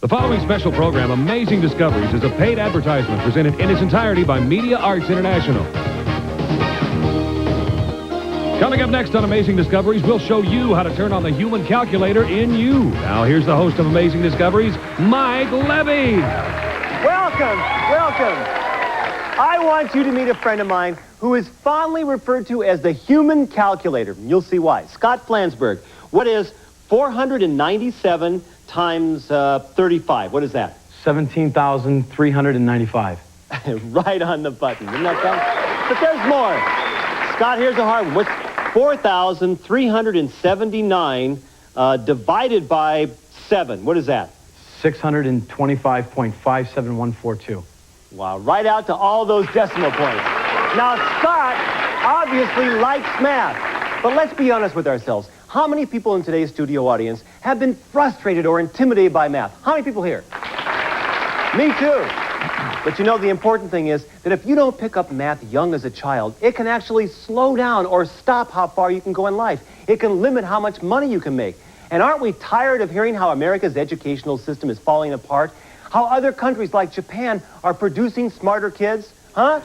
The following special program, Amazing Discoveries, is a paid advertisement presented in its entirety by Media Arts International. Coming up next on Amazing Discoveries, we'll show you how to turn on the human calculator in you. Now, here's the host of Amazing Discoveries, Mike Levy. Welcome. I want you to meet a friend of mine who is fondly referred to as the human calculator. And you'll see why. Scott Flansburgh. What is 497 times 35? What is that? 17,395. Right on the button. Isn't that fun? But there's more. Scott, here's a hard one. What's 4,379 divided by 7? What is that? 625.57142. Wow, right out to all those decimal points. Now, Scott obviously likes math. But let's be honest with ourselves. How many people in today's studio audience have been frustrated or intimidated by math? How many people here? Me too. But you know, the important thing is that if you don't pick up math young as a child, it can actually slow down or stop how far you can go in life. It can limit how much money you can make. And aren't we tired of hearing how America's educational system is falling apart? How other countries like Japan are producing smarter kids? Huh?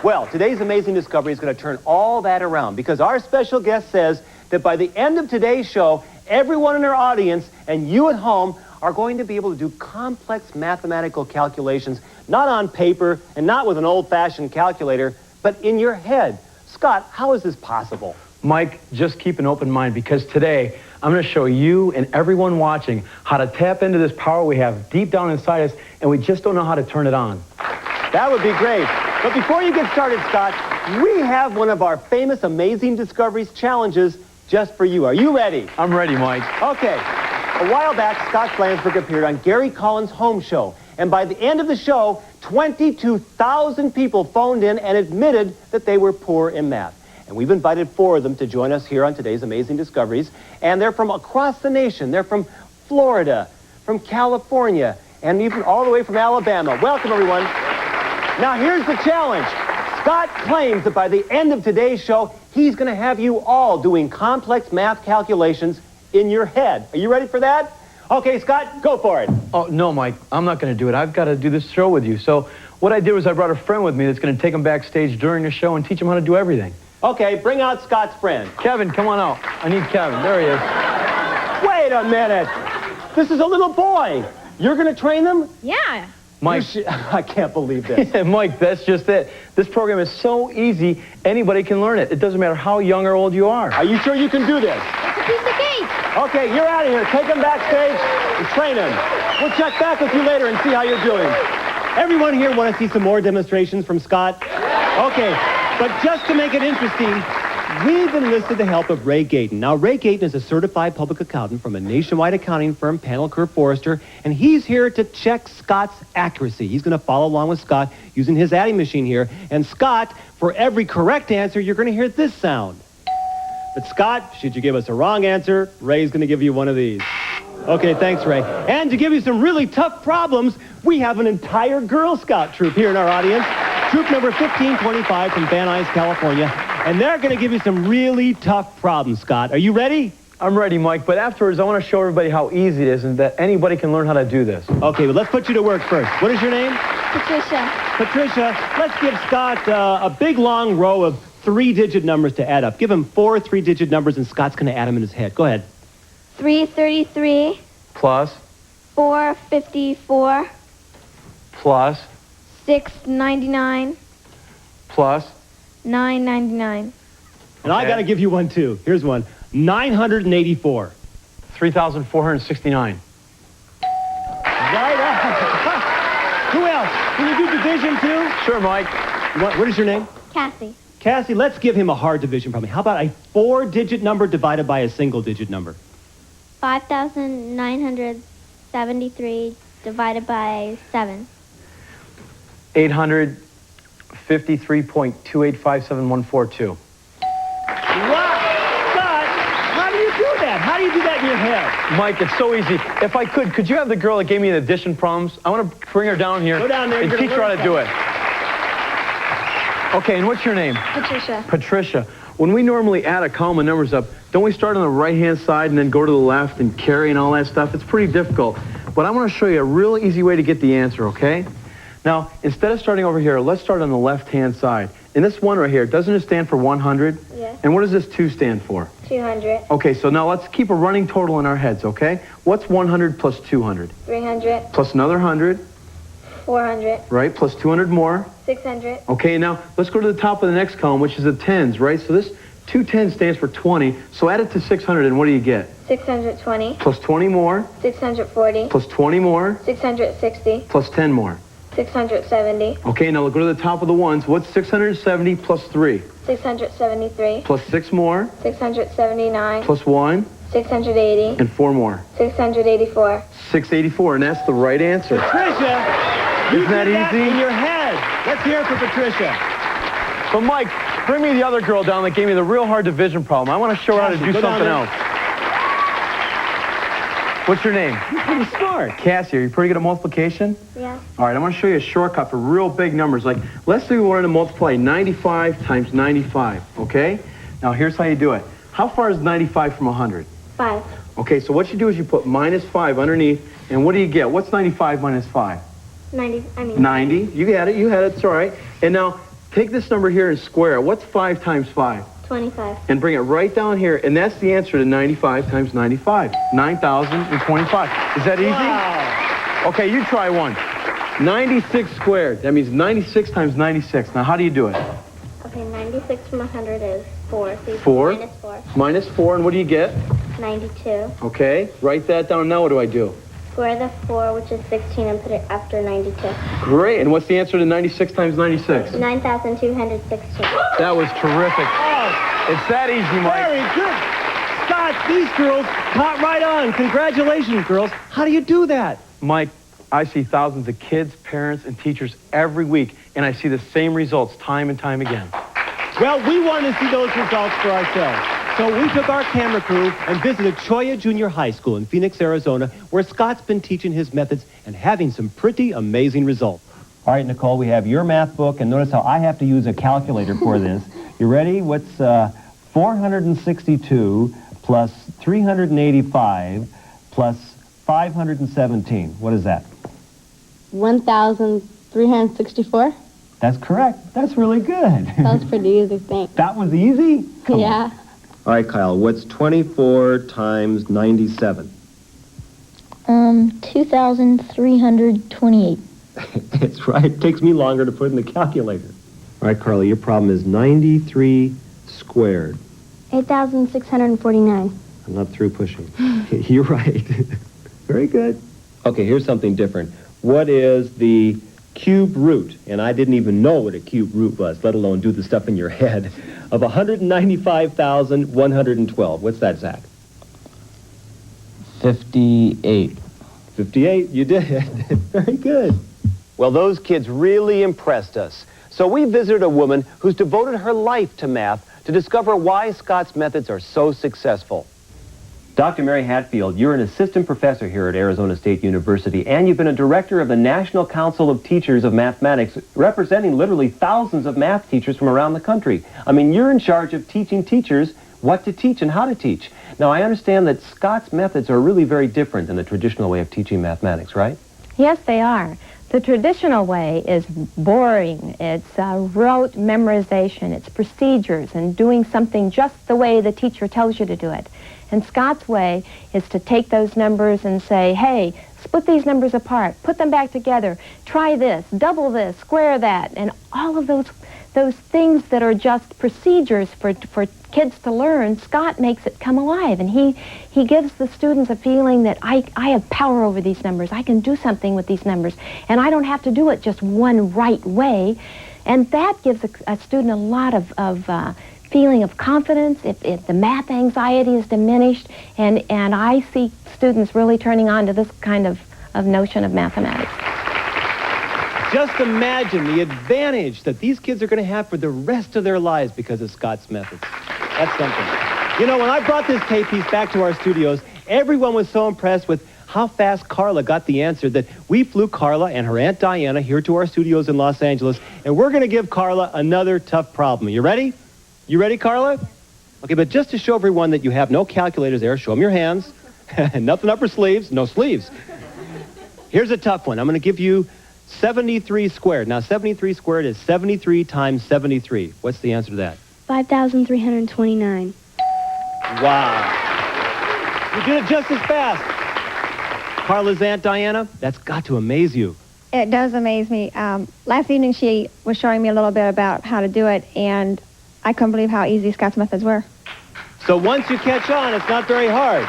Well, today's Amazing Discovery is going to turn all that around because our special guest says that by the end of today's show, everyone in our audience and you at home are going to be able to do complex mathematical calculations, not on paper and not with an old-fashioned calculator, but in your head. Scott, how is this possible? Mike, just keep an open mind because today I'm going to show you and everyone watching how to tap into this power we have deep down inside us, and we just don't know how to turn it on. That would be great. But before you get started, Scott, we have one of our famous Amazing Discoveries challenges just for you. Are you ready? I'm ready, Mike. Okay. A while back, Scott Flansburgh appeared on Gary Collins' Home Show. And by the end of the show, 22,000 people phoned in and admitted that they were poor in math. And we've invited 4 of them to join us here on today's Amazing Discoveries. And they're from across the nation. They're from Florida, from California, and even all the way from Alabama. Welcome, everyone. Now, here's the challenge. Scott claims that by the end of today's show, he's going to have you all doing complex math calculations in your head. Are you ready for that? Okay, Scott, go for it. Oh, no, Mike, I'm not going to do it. I've got to do this show with you. So what I did was I brought a friend with me that's going to take him backstage during the show and teach him how to do everything. Okay, bring out Scott's friend. Kevin, come on out. I need Kevin. There he is. Wait a minute. This is a little boy. You're going to train them? Yeah. Mike, I can't believe this. Yeah, Mike, that's just it. This program is so easy, anybody can learn it. It doesn't matter how young or old you are. Are you sure you can do this? It's a piece of cake. Okay, you're out of here. Take him backstage and train him. We'll check back with you later and see how you're doing. Everyone here want to see some more demonstrations from Scott? Okay, but just to make it interesting, we've enlisted the help of Ray Gayton. Now, Ray Gayton is a certified public accountant from a nationwide accounting firm, Panel Kerr Forrester, and he's here to check Scott's accuracy. He's going to follow along with Scott using his adding machine here. And Scott, for every correct answer, you're going to hear this sound. But Scott, should you give us a wrong answer, Ray's going to give you one of these. Okay, thanks, Ray. And to give you some really tough problems, we have an entire Girl Scout troop here in our audience. Troop number 1525 from Van Nuys, California. And they're going to give you some really tough problems, Scott. Are you ready? I'm ready, Mike, but afterwards I want to show everybody how easy it is and that anybody can learn how to do this. Okay, well, let's put you to work first. What is your name? Patricia. Patricia, let's give Scott a big, long row of 3-digit numbers to add up. Give him 4 3-digit numbers, and Scott's going to add them in his head. Go ahead. 333. Plus. 454. Plus. 699. Plus. 999. And I got to give you one, too. Here's one. 984. 3,469. Right on. Who else? Can you do division, too? Sure, Mike. What is your name? Cassie. Cassie, let's give him a hard division problem. How about a 4-digit number divided by a single-digit number? 5,973 divided by 7. 853.2857142. Wow! Scott, how do you do that? How do you do that in your head? Mike, it's so easy. If I could you have the girl that gave me the addition problems? I want to bring her down here. Go down there and teach her how to do it. Okay, and what's your name? Patricia. Patricia. When we normally add a column of numbers up, don't we start on the right-hand side and then go to the left and carry and all that stuff? It's pretty difficult. but I want to show you a real easy way to get the answer, okay? Now, instead of starting over here, let's start on the left-hand side. And this 1 right here, doesn't it stand for 100? Yes. And what does this 2 stand for? 200. Okay, so now let's keep a running total in our heads, okay? What's 100 plus 200? 300. Plus another 100, 400. right? Plus 200 more. 600. Okay, now let's go to the top of the next column, which is the tens, right? So this 210 stands for 20. So add it to 600, and what do you get? 620. Plus 20 more. 640. Plus 20 more. 660. Plus 10 more. 670. Okay, now we'll go to the top of the ones. What's 670 plus 3? 673. Plus 6 more. 679. Plus 1. 680. And 4 more. 684. 684, and that's the right answer. Patricia, you Isn't that did that easy? in your head. Let's hear it for Patricia. But Mike, bring me the other girl down that gave me the real hard division problem. I want to show her how to Cassie, do go down something there. else. What's your name? You're pretty smart. Cassie, are you pretty good at multiplication? Yeah. All right, I'm going to show you a shortcut for real big numbers. Like, let's say we wanted to multiply 95 times 95, okay? Now, here's how you do it. How far is 95 from 100? 5. Okay, so what you do is you put minus 5 underneath, and what do you get? What's 95 minus 5? 90. 90. You had it, it's all right. And now, take this number here and square it. What's 5 times 5? 25. And bring it right down here, and that's the answer to 95 times 95. 9,025. Is that easy? Wow. Okay, you try one. 96 squared. That means 96 times 96. Now, how do you do it? Okay, 96 from 100 is 4. So you 4. minus 4. Minus 4, and what do you get? 92. Okay, write that down. Now what do I do? Square the 4, which is 16, and put it after 92. Great, and what's the answer to 96 times 96? 9,216. That was terrific. It's that easy, Mike. Very good. Scott, these girls caught right on. Congratulations, girls. How do you do that? Mike, I see thousands of kids, parents, and teachers every week, and I see the same results time and time again. Well, we wanted to see those results for ourselves. So we took our camera crew and visited Cholla Junior High School in Phoenix, Arizona, where Scott's been teaching his methods and having some pretty amazing results. All right, Nicole, we have your math book, and notice how I have to use a calculator for this. You ready? What's 462 plus 385 plus 517? What is that? 1,364. That's correct. That's really good. That was pretty easy, thanks. That was easy? Come Yeah. on. All right, Kyle, what's 24 times 97? 2,328. It's right. It takes me longer to put in the calculator. All right, Carly, your problem is 93 squared. 8,649. I'm not through pushing. You're right. Very good. Okay, here's something different. What is the cube root? And I didn't even know what a cube root was, let alone do the stuff in your head, of 195,112. What's that, Zach? 58. 58. You did. Very good. Well, those kids really impressed us. So we visited a woman who's devoted her life to math to discover why Scott's methods are so successful. Dr. Mary Hatfield, you're an assistant professor here at Arizona State University, and you've been a director of the National Council of Teachers of Mathematics, representing literally thousands of math teachers from around the country. I mean, you're in charge of teaching teachers what to teach and how to teach. Now, I understand that Scott's methods are really very different than the traditional way of teaching mathematics, right? Yes, they are. The traditional way is boring. It's rote memorization. It's procedures and doing something just the way the teacher tells you to do it. And Scott's way is to take those numbers and say, hey, split these numbers apart, put them back together, try this, double this, square that, and all of those things that are just procedures for kids to learn. Scott makes it come alive, and he gives the students a feeling that I have power over these numbers. I can do something with these numbers, and I don't have to do it just one right way. And that gives a student a lot of feeling of confidence. If the math anxiety is diminished, and I see students really turning on to this kind of notion of mathematics. Just imagine the advantage that these kids are going to have for the rest of their lives because of Scott's methods. That's something. You know, when I brought this tape piece back to our studios, everyone was so impressed with how fast Carla got the answer that we flew Carla and her Aunt Diana here to our studios in Los Angeles, and we're going to give Carla another tough problem. You ready? You ready, Carla? Okay, but just to show everyone that you have no calculators there, show them your hands. Nothing up her sleeves, no sleeves. here's a tough one. I'm going to give you 73 squared. Now, 73 squared is 73 times 73. What's the answer to that? 5,329. Wow. You did it just as fast. Carla's Aunt Diana, that's got to amaze you. It does amaze me. Last evening she was showing me a little bit about how to do it, and I couldn't believe how easy Scott's methods were. So once you catch on, it's not very hard.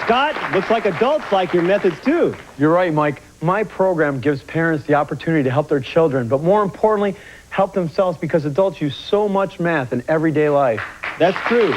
Scott, looks like adults like your methods too. You're right, Mike. My program gives parents the opportunity to help their children, but more importantly, help themselves because adults use so much math in everyday life. That's true.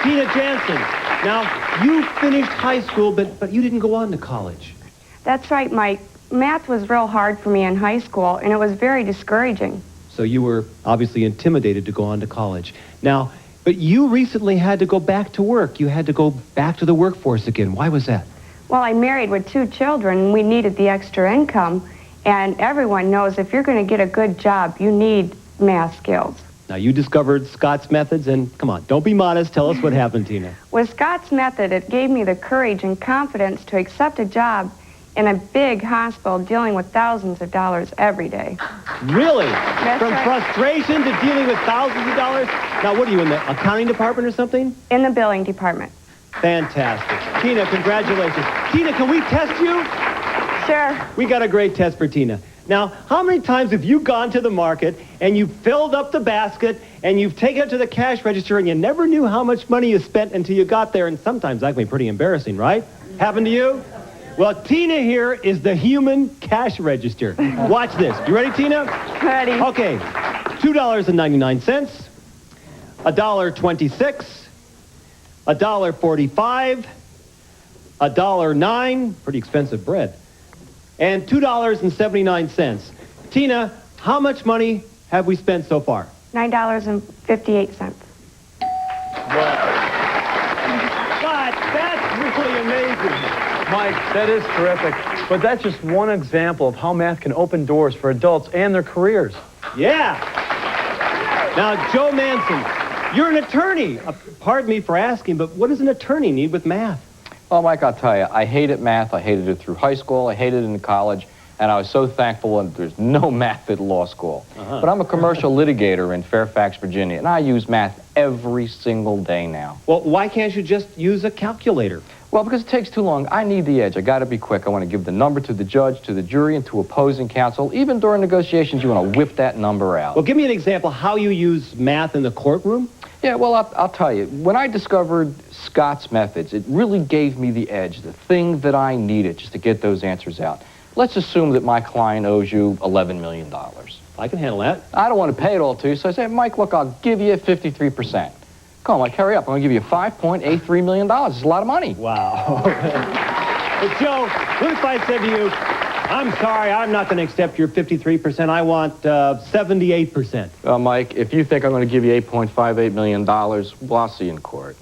Tina Jansen, now you finished high school, but you didn't go on to college. That's right, Mike. Math was real hard for me in high school, and it was very discouraging. So you were obviously intimidated to go on to college. Now, but you recently had to go back to work. You had to go back to the workforce again. Why was that? Well, I married with 2 children, and we needed the extra income, and everyone knows if you're going to get a good job, you need math skills. Now, you discovered Scott's methods, and come on, don't be modest. Tell us what happened, Tina. With Scott's method, it gave me the courage and confidence to accept a job in a big hospital dealing with thousands of dollars every day. Really? That's From right. frustration to dealing with thousands of dollars? Now, what are you, in the accounting department or something? In the billing department. Fantastic. Tina, congratulations. Tina, can we test you? Sure. We got a great test for Tina. Now, how many times have you gone to the market and you filled up the basket and you've taken it to the cash register and you never knew how much money you spent until you got there? And sometimes that can be pretty embarrassing, right? Happened to you? Well, Tina here is the human cash register. Watch this. You ready, Tina? Ready. Okay. $2.99, $1.26, $1.45, $1.09, pretty expensive bread, and $2.79. Tina, how much money have we spent so far? $9.58. God, that's really amazing. Mike, that is terrific. But that's just one example of how math can open doors for adults and their careers. Yeah. Now, Joe Manson, you're an attorney. Pardon me for asking, but what does an attorney need with math? Well, Mike, I'll tell you, I hated math. I hated it through high school. I hated it in college. And I was so thankful that there's no math at law school. But I'm a commercial litigator in Fairfax, Virginia, and I use math every single day now. Well, why can't you just use a calculator? Well, because it takes too long. I need the edge. I got to be quick. I want to give the number to the judge, to the jury, and to opposing counsel. Even during negotiations, you want to whip that number out. Well, give me an example how you use math in the courtroom. Yeah, well, I'll tell you. When I discovered Scott's methods, it really gave me the edge, the thing that I needed just to get those answers out. Let's assume that my client owes you $11 million. I can handle that. I don't want to pay it all to you, so I say, Mike, look, I'll give you 53%. Come on, Mike, hurry up. I'm going to give you $5.83 million. It's a lot of money. Wow. But Joe, what if I said to you, I'm sorry, I'm not going to accept your 53%. I want 78%. Well, Mike, if you think I'm going to give you $8.58 million, well, I'll see you in court.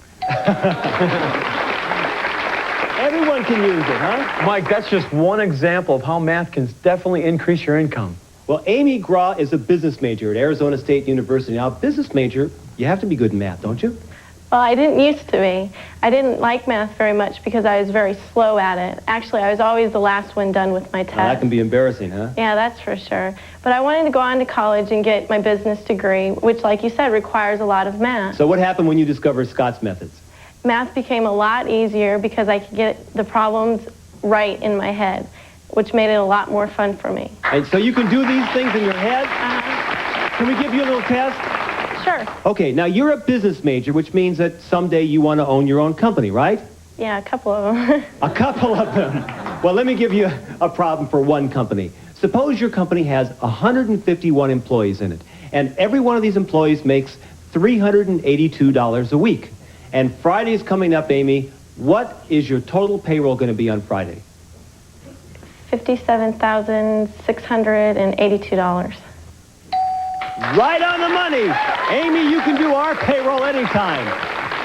Everyone can use it, huh? Mike, that's just one example of how math can definitely increase your income. Well, Amy Grau is a business major at Arizona State University. Now, business major, you have to be good in math, don't you? Well, I didn't used to be. I didn't like math very much because I was very slow at it. Actually, I was always the last one done with my test. Well, that can be embarrassing, huh? Yeah, that's for sure. But I wanted to go on to college and get my business degree, which, like you said, requires a lot of math. So what happened when you discovered Scott's methods? Math became a lot easier because I could get the problems right in my head, which made it a lot more fun for me. And so you can do these things in your head? Can we give you a little test? Sure. Okay, now you're a business major, which means that someday you want to own your own company, right? Yeah, a couple of them. A couple of them. Well, let me give you a problem for one company. Suppose your company has 151 employees in it, and every one of these employees makes $382 a week. And Friday's coming up, Amy. What is your total payroll going to be on Friday? $57,682. Right on the money. Amy, you can do our payroll anytime.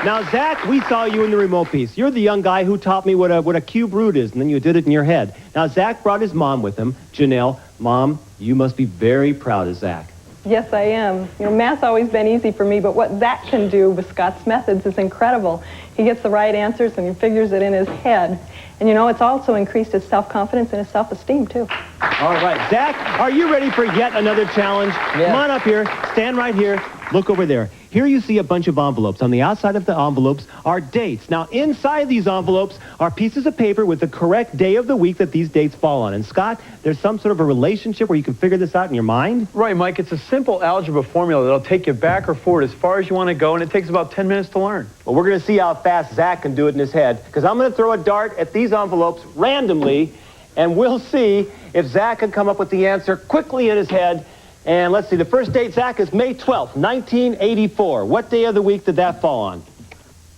Now, Zach, we saw you in the remote piece. You're the young guy who taught me what a cube root is, and then you did it in your head. Now, Zach brought his mom with him, Janelle. Mom, you must be very proud of Zach. Yes, I am. You know, math's always been easy for me, but what Zach can do with Scott's methods is incredible. He gets the right answers and he figures it in his head. And you know, it's also increased his self-confidence and his self-esteem, too. All right, Zach, are you ready for yet another challenge? Yeah. Come on up here, stand right here, look over there. Here you see a bunch of envelopes. On the outside of the envelopes are dates. Now, inside these envelopes are pieces of paper with the correct day of the week that these dates fall on. And Scott, there's some sort of a relationship where you can figure this out in your mind? Right, Mike, it's a simple algebra formula that'll take you back or forward as far as you want to go, and it takes about 10 minutes to learn. Well, we're going to see how fast Zach can do it in his head, because I'm going to throw a dart at these envelopes randomly, and we'll see if Zach can come up with the answer quickly in his head. And let's see, the first date, Zach, is May 12th, 1984. What day of the week did that fall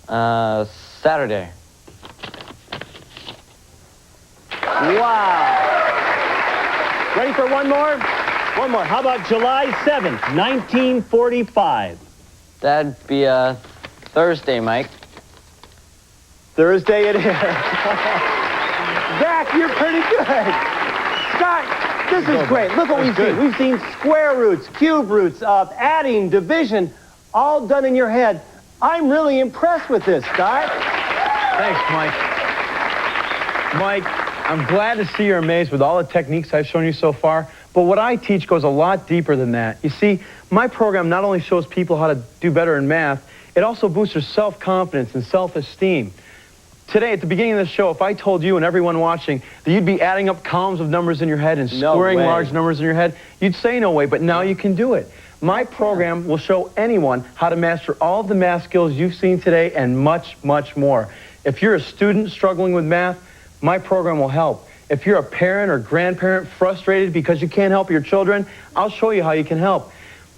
on? Saturday. Wow. Ready for one more? One more. How about July 7th, 1945? That'd be Thursday, Mike. Thursday it is. Zach, you're pretty good. Scott, this is great. Look what we've seen. We've seen square roots, cube roots, adding, division, all done in your head. I'm really impressed with this, Scott. Thanks, Mike. Mike, I'm glad to see you're amazed with all the techniques I've shown you so far, but what I teach goes a lot deeper than that. You see, my program not only shows people how to do better in math, it also boosts their self-confidence and self-esteem. Today, at the beginning of the show, if I told you and everyone watching that you'd be adding up columns of numbers in your head and squaring large numbers in your head, you'd say no way, but now you can do it. My program will show anyone how to master all of the math skills you've seen today and much, much more. If you're a student struggling with math, my program will help. If you're a parent or grandparent frustrated because you can't help your children, I'll show you how you can help.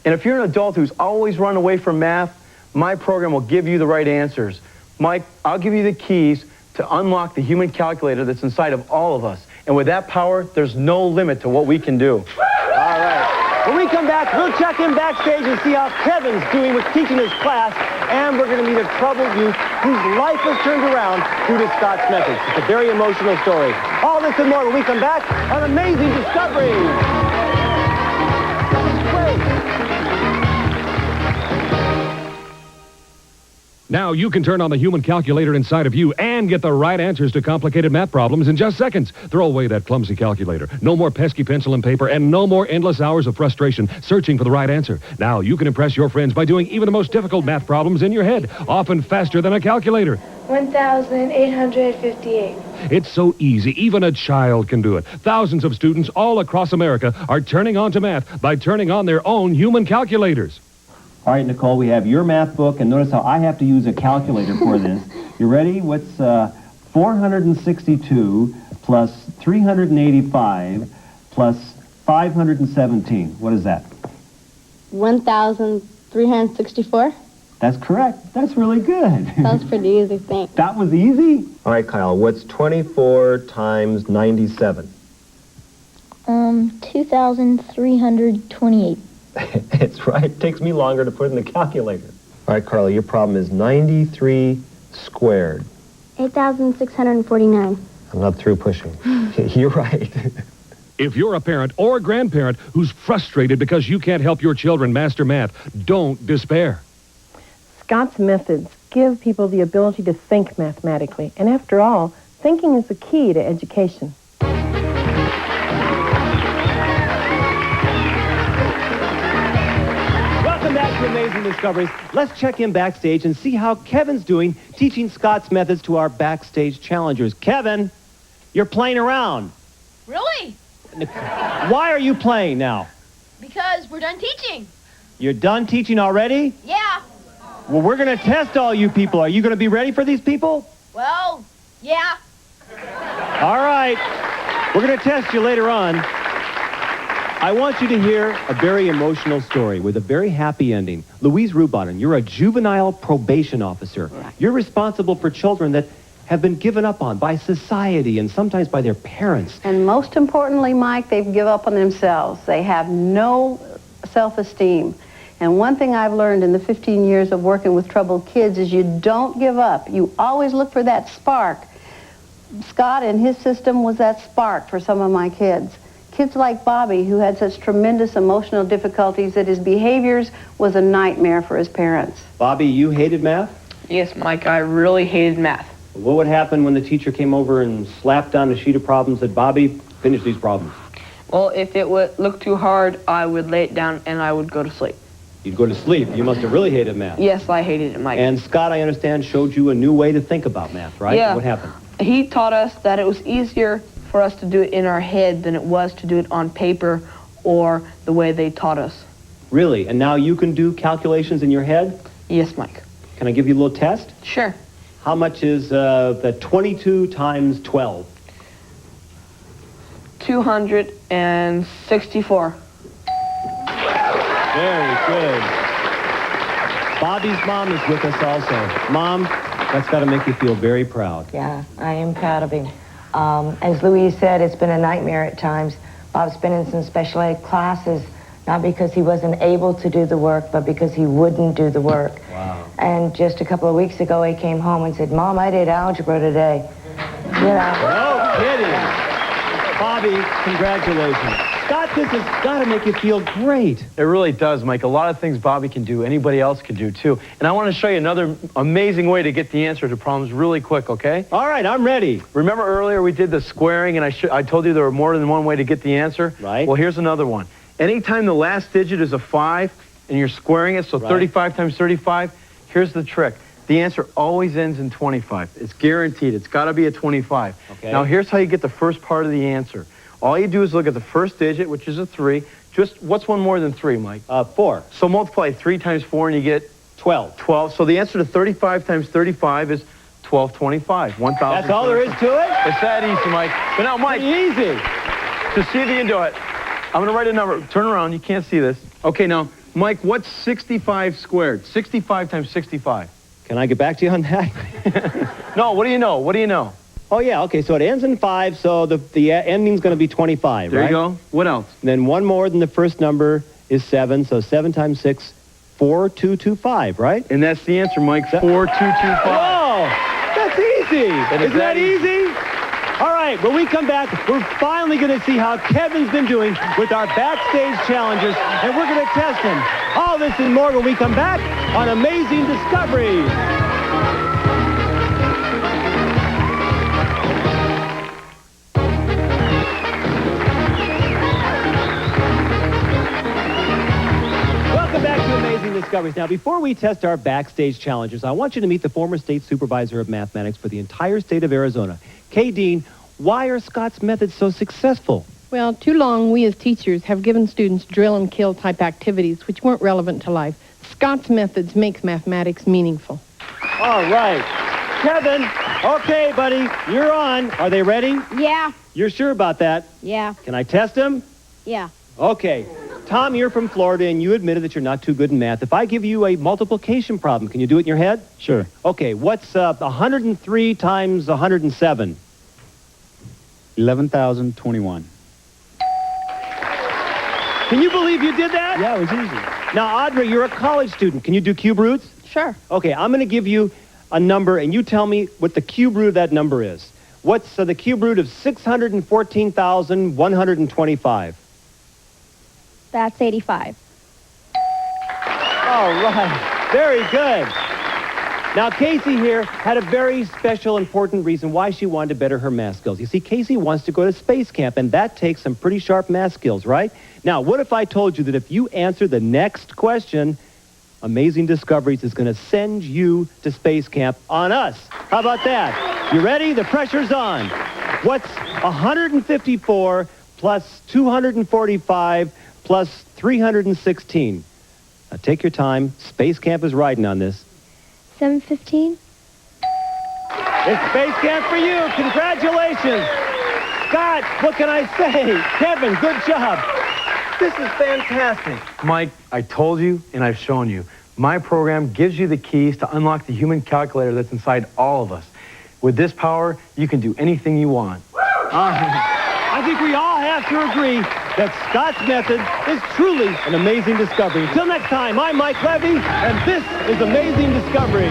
And if you're an adult who's always run away from math, my program will give you the right answers. Mike, I'll give you the keys to unlock the human calculator that's inside of all of us. And with that power, there's no limit to what we can do. All right. When we come back, we'll check in backstage and see how Kevin's doing with teaching his class. And we're going to meet a troubled youth whose life was turned around due to Scott's methods. It's a very emotional story. All this and more when we come back on Amazing Discoveries. Now you can turn on the human calculator inside of you and get the right answers to complicated math problems in just seconds. Throw away that clumsy calculator. No more pesky pencil and paper, and no more endless hours of frustration searching for the right answer. Now you can impress your friends by doing even the most difficult math problems in your head, often faster than a calculator. 1,858. It's so easy, even a child can do it. Thousands of students all across America are turning on to math by turning on their own human calculators. All right, Nicole, we have your math book, and notice how I have to use a calculator for this. You ready? What's 462 plus 385 plus 517? What is that? 1,364. That's correct. That's really good. That was pretty easy, thanks. That was easy? All right, Kyle, what's 24 times 97? 2,328. It's right. It takes me longer to put in the calculator. All right, Carla, your problem is 93 squared. 8,649. I'm not through pushing. You're right. If you're a parent or grandparent who's frustrated because you can't help your children master math, don't despair. Scott's methods give people the ability to think mathematically. And after all, thinking is the key to education. Welcome back to Amazing Discoveries. Let's check in backstage and see how Kevin's doing teaching Scott's methods to our backstage challengers. Kevin, you're playing around. Really? Why are you playing now? Because we're done teaching. You're done teaching already? Yeah. Well, we're going to test all you people. Are you going to be ready for these people? Well, yeah. All right. We're going to test you later on. I want you to hear a very emotional story with a very happy ending. Louise Rubanen, you're a juvenile probation officer. You're responsible for children that have been given up on by society and sometimes by their parents. And most importantly, Mike, they've given up on themselves. They have no self-esteem. And one thing I've learned in the 15 years of working with troubled kids is you don't give up. You always look for that spark. Scott and his system was that spark for some of my kids. Kids like Bobby, who had such tremendous emotional difficulties that his behaviors was a nightmare for his parents. Bobby, you hated math? Yes, Mike, I really hated math. What would happen when the teacher came over and slapped down a sheet of problems and said, Bobby, finish these problems? Well, if it would look too hard, I would lay it down and I would go to sleep. You'd go to sleep. You must have really hated math. Yes, I hated it, Mike. And Scott, I understand, showed you a new way to think about math, right? Yeah. What happened? He taught us that it was easier for us to do it in our head than it was to do it on paper or the way they taught us. Really? And now you can do calculations in your head? Yes, Mike. Can I give you a little test? Sure. How much is the 22 times 12? 264. Very good. Bobby's mom is with us also. Mom, that's got to make you feel very proud. Yeah, I am proud of him. As Louise said, it's been a nightmare at times. Bob's been in some special ed classes, not because he wasn't able to do the work, but because he wouldn't do the work. Wow. And just a couple of weeks ago, he came home and said, Mom, I did algebra today. You know. No kidding. Bobby, congratulations. Scott, this has got to make you feel great. It really does, Mike. A lot of things Bobby can do, anybody else can do, too. And I want to show you another amazing way to get the answer to problems really quick, okay? All right, I'm ready. Remember earlier we did the squaring, and I told you there were more than one way to get the answer? Right. Well, here's another one. Anytime the last digit is a 5, and you're squaring it, so Right. 35 times 35, here's the trick. The answer always ends in 25. It's guaranteed. It's got to be a 25. Okay. Now, here's how you get the first part of the answer. All you do is look at the first digit, which is a 3. Just, what's one more than 3, Mike? 4. So multiply 3 times 4 and you get 12. 12. So the answer to 35 times 35 is 1225. 1,000. That's all there is to it? It's that easy, Mike. But now, Mike, Pretty easy. to see if you can do it, I'm going to write a number. Turn around. You can't see this. Okay, now, Mike, what's 65 squared? 65 times 65. Can I get back to you on that? No, what do you know? What do you know? Oh, yeah, okay, so it ends in 5, so the ending's going to be 25, There right? you go. What else? And then one more than the first number is 7, so 7 times 6, 4225, right? And that's the answer, Mike. 4225. Oh, that's easy. Isn't that easy? All right, when we come back, we're finally going to see how Kevin's been doing with our backstage challengers, and we're going to test him. All this and more when we come back on Amazing Discoveries. Discoveries. Now, before we test our backstage challengers, I want you to meet the former state supervisor of mathematics for the entire state of Arizona. Kay Dean, why are Scott's methods so successful? Well, too long we as teachers have given students drill and kill type activities which weren't relevant to life. Scott's methods make mathematics meaningful. All right. Kevin, okay, buddy, you're on. Are they ready? Yeah. You're sure about that? Yeah. Can I test them? Yeah. Okay. Tom, you're from Florida, and you admitted that you're not too good in math. If I give you a multiplication problem, can you do it in your head? Sure. Okay, what's 103 times 107? 11,021. Can you believe you did that? Yeah, it was easy. Now, Audrey, you're a college student. Can you do cube roots? Sure. Okay, I'm going to give you a number, and you tell me what the cube root of that number is. What's the cube root of 614,125? That's 85. All right. Very good. Now, Casey here had a very special, important reason why she wanted to better her math skills. You see, Casey wants to go to space camp, and that takes some pretty sharp math skills, right? Now, what if I told you that if you answer the next question, Amazing Discoveries is going to send you to space camp on us? How about that? You ready? The pressure's on. What's 154 plus 245 plus 316? Now, take your time. Space camp is riding on this. 715? It's space camp for you. Congratulations. Scott, what can I say? Kevin, good job. This is fantastic. Mike, I told you and I've shown you. My program gives you the keys to unlock the human calculator that's inside all of us. With this power, you can do anything you want. I think we all have to agree that Scott's method is truly an amazing discovery. Until next time, I'm Mike Levy, and this is Amazing Discovery.